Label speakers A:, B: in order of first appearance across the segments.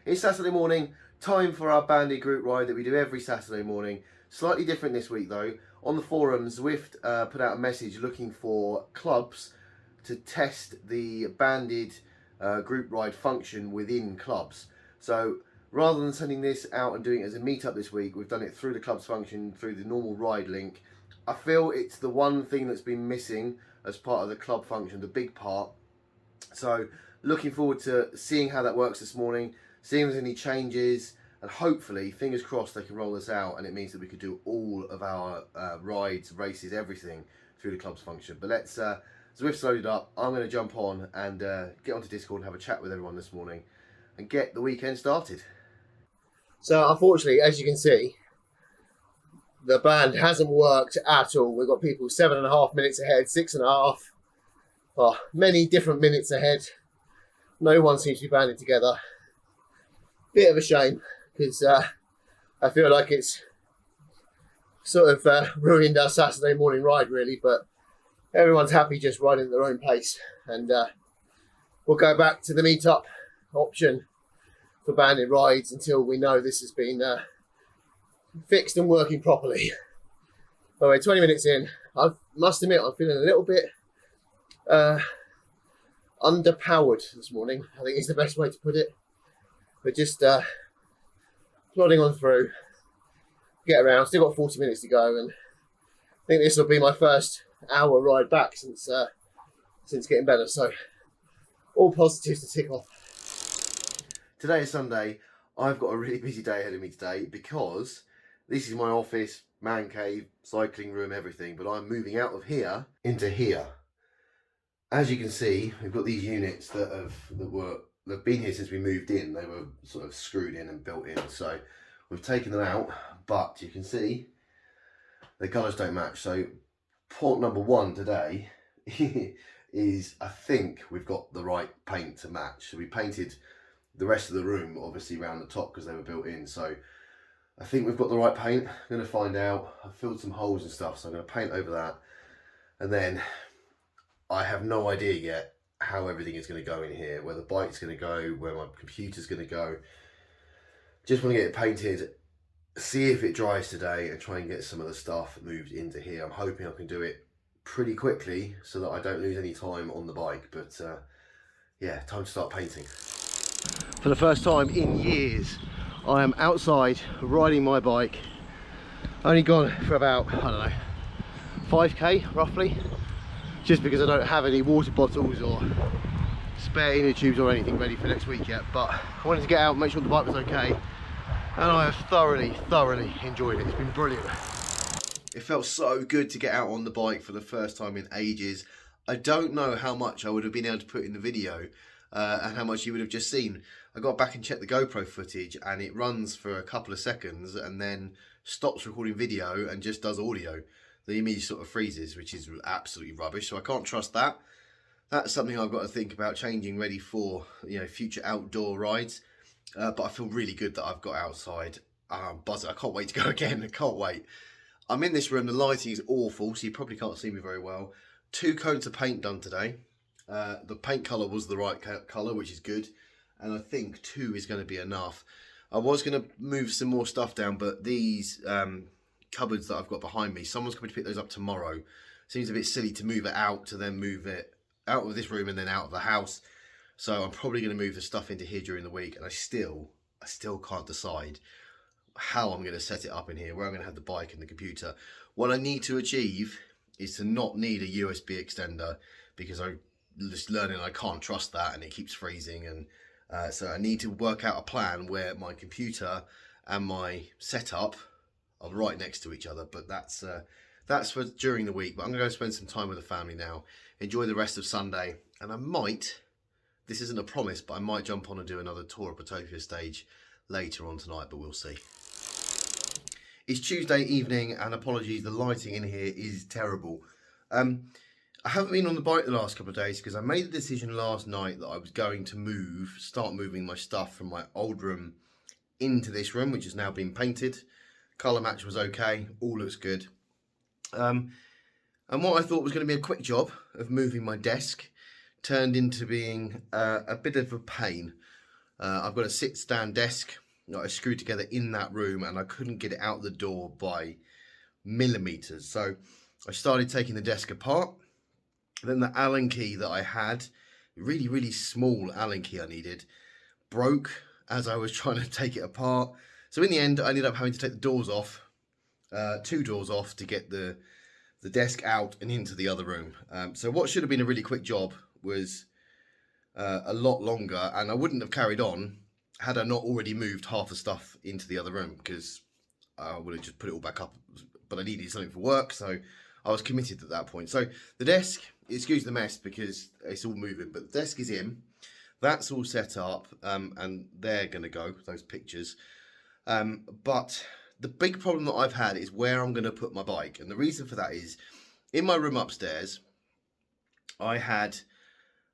A: It's Saturday morning, time for our bandit group ride that we do every Saturday morning. Slightly different this week though. On the forums, Zwift put out a message looking for clubs to test the banded group ride function within clubs. So rather than sending this out and doing it as a meetup this week, we've done it through the club's function, through the normal ride link. I feel it's the one thing that's been missing as part of the club function, the big part. So looking forward to seeing how that works this morning, seeing if there's any changes, and hopefully, fingers crossed, they can roll this out and it means that we could do all of our rides, races, everything through the club's function. But let's, Zwift's loaded up. I'm going to jump on and get onto Discord and have a chat with everyone this morning and get the weekend started. So unfortunately, as you can see, the band hasn't worked at all. We've got people 7.5 minutes ahead, 6.5, well, many different minutes ahead. No one seems to be banded together. Bit of a shame, because I feel like it's sort of ruined our Saturday morning ride really, but everyone's happy just riding at their own pace, and we'll go back to the meetup option for banded rides until we know this has been fixed and working properly. But we're 20 minutes in. I must admit I'm feeling a little bit underpowered this morning, I think is the best way to put it. We're just plodding on through, get around, still got 40 minutes to go, and I think this will be my first hour ride back since getting better, so all positives to tick off. Today is Sunday. I've got a really busy day ahead of me today because this is my office, man cave, cycling room, everything, but I'm moving out of here into here. As you can see, we've got these units that have been here since we moved in. They were sort of screwed in and built in, so we've taken them out, but you can see the colours don't match. So point number one today is I think we've got the right paint to match. So we painted the rest of the room obviously around the top because they were built in, so I think we've got the right paint. I'm going to find out. I've filled some holes and stuff, so I'm going to paint over that, and then I have no idea yet how everything is going to go in here, where the bike's going to go, where my computer's going to go. Just want to get it painted, see if it dries today, and try and get some of the stuff moved into here. I'm hoping I can do it pretty quickly so that I don't lose any time on the bike, but yeah, time to start painting. For the first time in years, I am outside riding my bike. Only gone for about, I don't know, 5k roughly, just because I don't have any water bottles or spare inner tubes or anything ready for next week yet, but I wanted to get out and make sure the bike was okay, and I have thoroughly enjoyed it. It's been brilliant. It felt so good to get out on the bike for the first time in ages. I don't know how much I would have been able to put in the video and how much you would have just seen. I got back and checked the GoPro footage, and it runs for a couple of seconds and then stops recording video and just does audio. The image sort of freezes, which is absolutely rubbish, so I can't trust that. That's something I've got to think about changing, ready for, you know, future outdoor rides. But I feel really good that I've got outside. Buzzing. I can't wait to go again. I can't wait. I'm in this room. The lighting is awful, so you probably can't see me very well. 2 coats of paint done today. The paint colour was the right colour, which is good. And I think 2 is going to be enough. I was going to move some more stuff down, but these cupboards that I've got behind me, someone's coming to pick those up tomorrow. Seems a bit silly to move it out to then move it out of this room and then out of the house. So I'm probably going to move the stuff into here during the week, and I still can't decide how I'm going to set it up in here, where I'm going to have the bike and the computer. What I need to achieve is to not need a USB extender, because I'm just learning I can't trust that and it keeps freezing, and so I need to work out a plan where my computer and my setup are right next to each other. But that's for during the week. But I'm going to go spend some time with the family now, enjoy the rest of Sunday, and I might, this isn't a promise, but I might jump on and do another tour of Botopia stage later on tonight, but we'll see. It's Tuesday evening, and apologies, the lighting in here is terrible. I haven't been on the bike the last couple of days because I made the decision last night that I was going to start moving my stuff from my old room into this room, which has now been painted. Colour match was okay, all looks good. And what I thought was going to be a quick job of moving my desk turned into being a bit of a pain.
B: I've got a sit-stand desk that I screwed together in that room, and I couldn't get it out the door by millimeters. So I started taking the desk apart. Then the Allen key that I had, really small Allen key I needed, broke as I was trying to take it apart. So in the end, I ended up having to take the doors off, 2 doors off, to get the desk out and into the other room. So what should have been a really quick job was a lot longer, and I wouldn't have carried on had I not already moved half the stuff into the other room, because I would have just put it all back up. But I needed something for work, so I was committed at that point. So the desk, excuse the mess because it's all moving, but the desk is in. That's all set up, and they're going to go, those pictures. But the big problem that I've had is where I'm going to put my bike. And the reason for that is, in my room upstairs, I had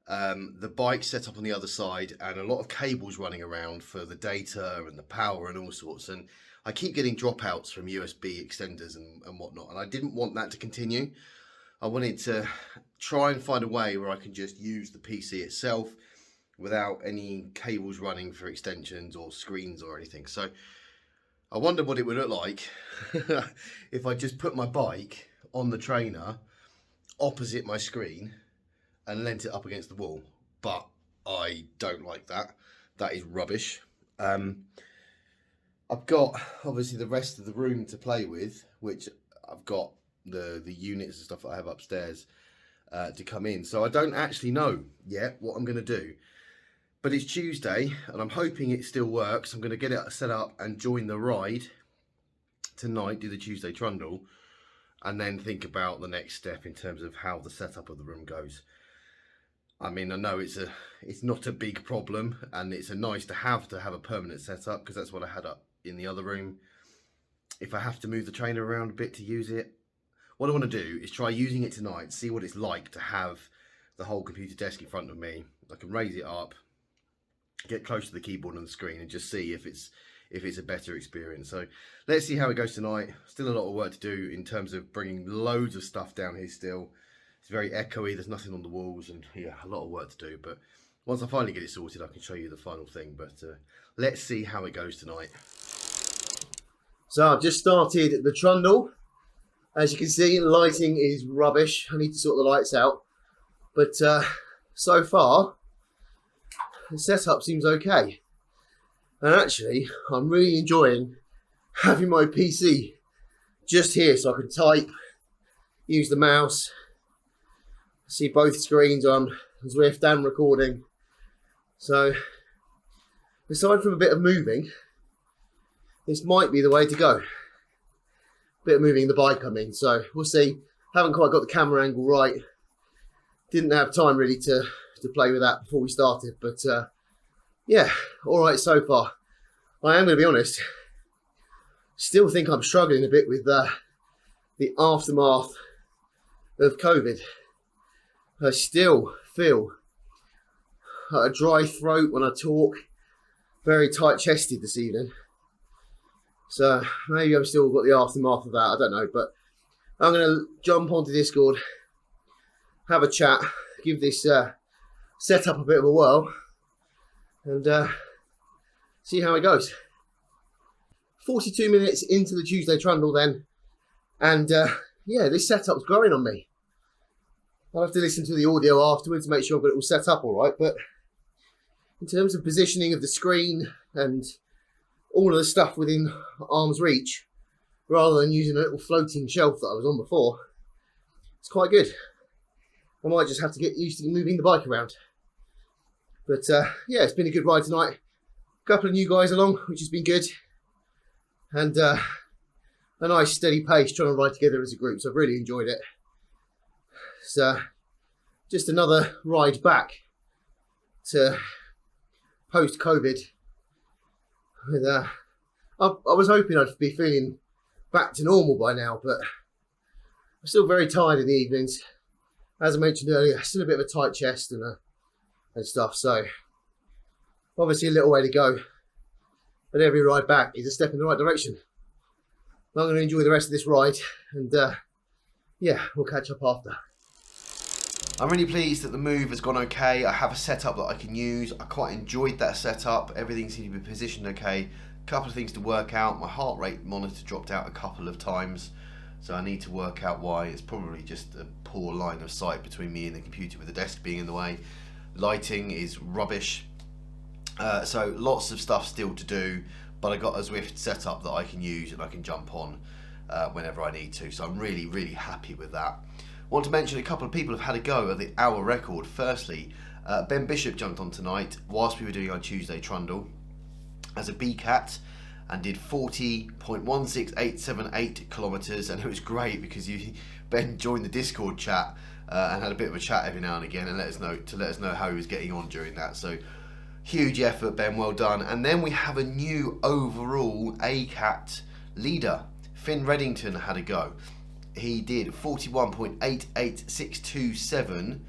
B: the bike set up on the other side and a lot of cables running around for the data and the power and all sorts. And I keep getting dropouts from USB extenders and whatnot. And I didn't want that to continue. I wanted to try and find a way where I can just use the PC itself without any cables running for extensions or screens or anything. So I wonder what it would look like if I just put my bike on the trainer opposite my screen and leant it up against the wall. But I don't like that. That is rubbish. I've got obviously the rest of the room to play with, which I've got the units and stuff that I have upstairs to come in. So I don't actually know yet what I'm going to do. But it's Tuesday, and I'm hoping it still works. I'm going to get it set up and join the ride tonight, do the Tuesday trundle, and then think about the next step in terms of how the setup of the room goes. I mean, I know it's not a big problem, and it's nice to have a permanent setup, because that's what I had up in the other room. If I have to move the trainer around a bit to use it, what I want to do is try using it tonight, see what it's like to have the whole computer desk in front of me. I can raise it up, get close to the keyboard and the screen, and just see if it's a better experience. So let's see how it goes tonight. Still a lot of work to do in terms of bringing loads of stuff down here still. It's very echoey, there's nothing on the walls, and yeah, a lot of work to do. But once I finally get it sorted, I can show you the final thing. But let's see how it goes tonight.
A: So I've just started the trundle. As you can see, the lighting is rubbish. I need to sort the lights out. But so far, the setup seems okay. And actually, I'm really enjoying having my PC just here so I can type, use the mouse, see both screens on Zwift and recording. So, aside from a bit of moving, this might be the way to go. Bit of moving the bike, I mean, so we'll see. Haven't quite got the camera angle right. Didn't have time really to play with that before we started, but yeah, all right so far. I am going to be honest, still think I'm struggling a bit with the aftermath of COVID. I still feel a dry throat when I talk, very tight chested this evening. So maybe I've still got the aftermath of that, I don't know, but I'm going to jump onto Discord, have a chat, give this setup a bit of a whirl, and see how it goes. 42 minutes into the Tuesday trundle then, and yeah, this setup's growing on me. I'll have to listen to the audio afterwards to make sure I've got it all set up all right, but in terms of positioning of the screen and all of the stuff within arm's reach, rather than using a little floating shelf that I was on before, it's quite good. I might just have to get used to moving the bike around. But yeah, it's been a good ride tonight. A couple of new guys along, which has been good. And a nice steady pace trying to ride together as a group, so I've really enjoyed it. So just another ride back to post-COVID. With, I was hoping I'd be feeling back to normal by now, but I'm still very tired in the evenings. As I mentioned earlier, still a bit of a tight chest and stuff, so obviously a little way to go, but every ride back is a step in the right direction. I'm going to enjoy the rest of this ride, and yeah, we'll catch up after.
B: I'm really pleased that the move has gone okay. I have a setup that I can use. I quite enjoyed that setup. Everything seemed to be positioned okay. A couple of things to work out. My heart rate monitor dropped out a couple of times, so I need to work out why. It's probably just a poor line of sight between me and the computer with the desk being in the way. Lighting is rubbish. So lots of stuff still to do, but I got a Zwift setup that I can use and I can jump on whenever I need to. So I'm really, really happy with that. Want to mention a couple of people have had a go at the hour record. Firstly, Ben Bishop jumped on tonight whilst we were doing our Tuesday trundle as a BCAT and did 40.16878 kilometres, and it was great because Ben joined the Discord chat and had a bit of a chat every now and again and let us know how he was getting on during that. So huge effort, Ben, well done. And then we have a new overall ACAT leader. Finn Reddington had a go. He did 41.88627,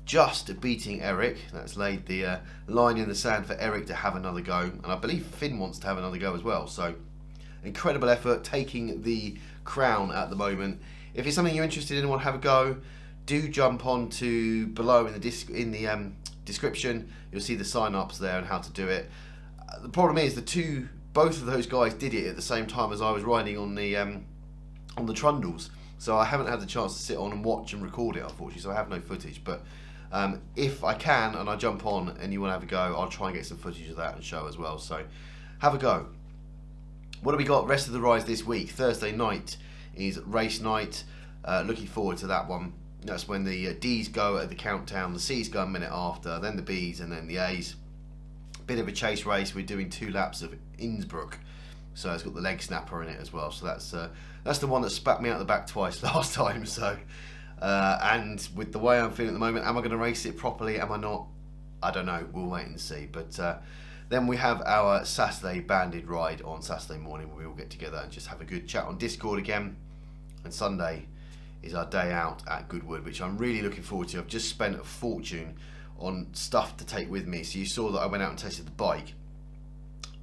B: just beating Eric. That's laid the line in the sand for Eric to have another go, and I believe Finn wants to have another go as well. So incredible effort, taking the crown at the moment. If it's something you're interested in and want to have a go, do jump on to below in the description. You'll see the sign-ups there and how to do it. The problem is both of those guys did it at the same time as I was riding on the trundles. So I haven't had the chance to sit on and watch and record it, unfortunately, so I have no footage. But if I can and I jump on and you want to have a go, I'll try and get some footage of that and show as well. So have a go. What do we got rest of the rides this week? Thursday night is race night. Looking forward to that one. That's when the D's go at the countdown, the C's go a minute after, then the B's and then the A's. Bit of a chase race. We're doing 2 laps of Innsbruck. So it's got the leg snapper in it as well. So that's the one that spat me out the back twice last time. So and with the way I'm feeling at the moment, am I going to race it properly? Am I not? I don't know. We'll wait and see. But then we have our Saturday banded ride on Saturday morning, where we all get together and just have a good chat on Discord again. And Sunday is our day out at Goodwood, which I'm really looking forward to. I've just spent a fortune on stuff to take with me. So you saw that I went out and tested the bike.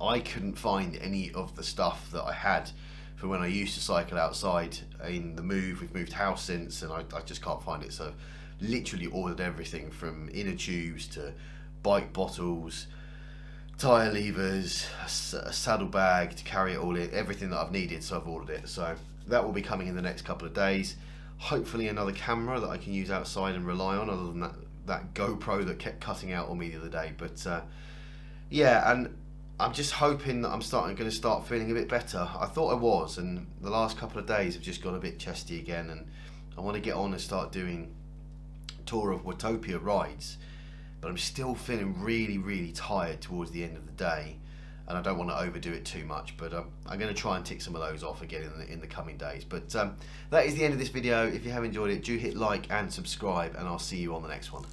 B: I couldn't find any of the stuff that I had for when I used to cycle outside in the move. We've moved house since, and I just can't find it. So literally ordered everything from inner tubes to bike bottles, tyre levers, a saddle bag to carry it all in, everything that I've needed. So I've ordered it. So that will be coming in the next couple of days. Hopefully another camera that I can use outside and rely on, other than that GoPro that kept cutting out on me the other day. But yeah, and I'm just hoping that I'm going to start feeling a bit better. I thought I was, and the last couple of days have just gone a bit chesty again, and I want to get on and start doing Tour of Watopia rides, but I'm still feeling really, really tired towards the end of the day, and I don't want to overdo it too much, but I'm going to try and tick some of those off again in the coming days. But that is the end of this video. If you have enjoyed it, do hit like and subscribe, and I'll see you on the next one.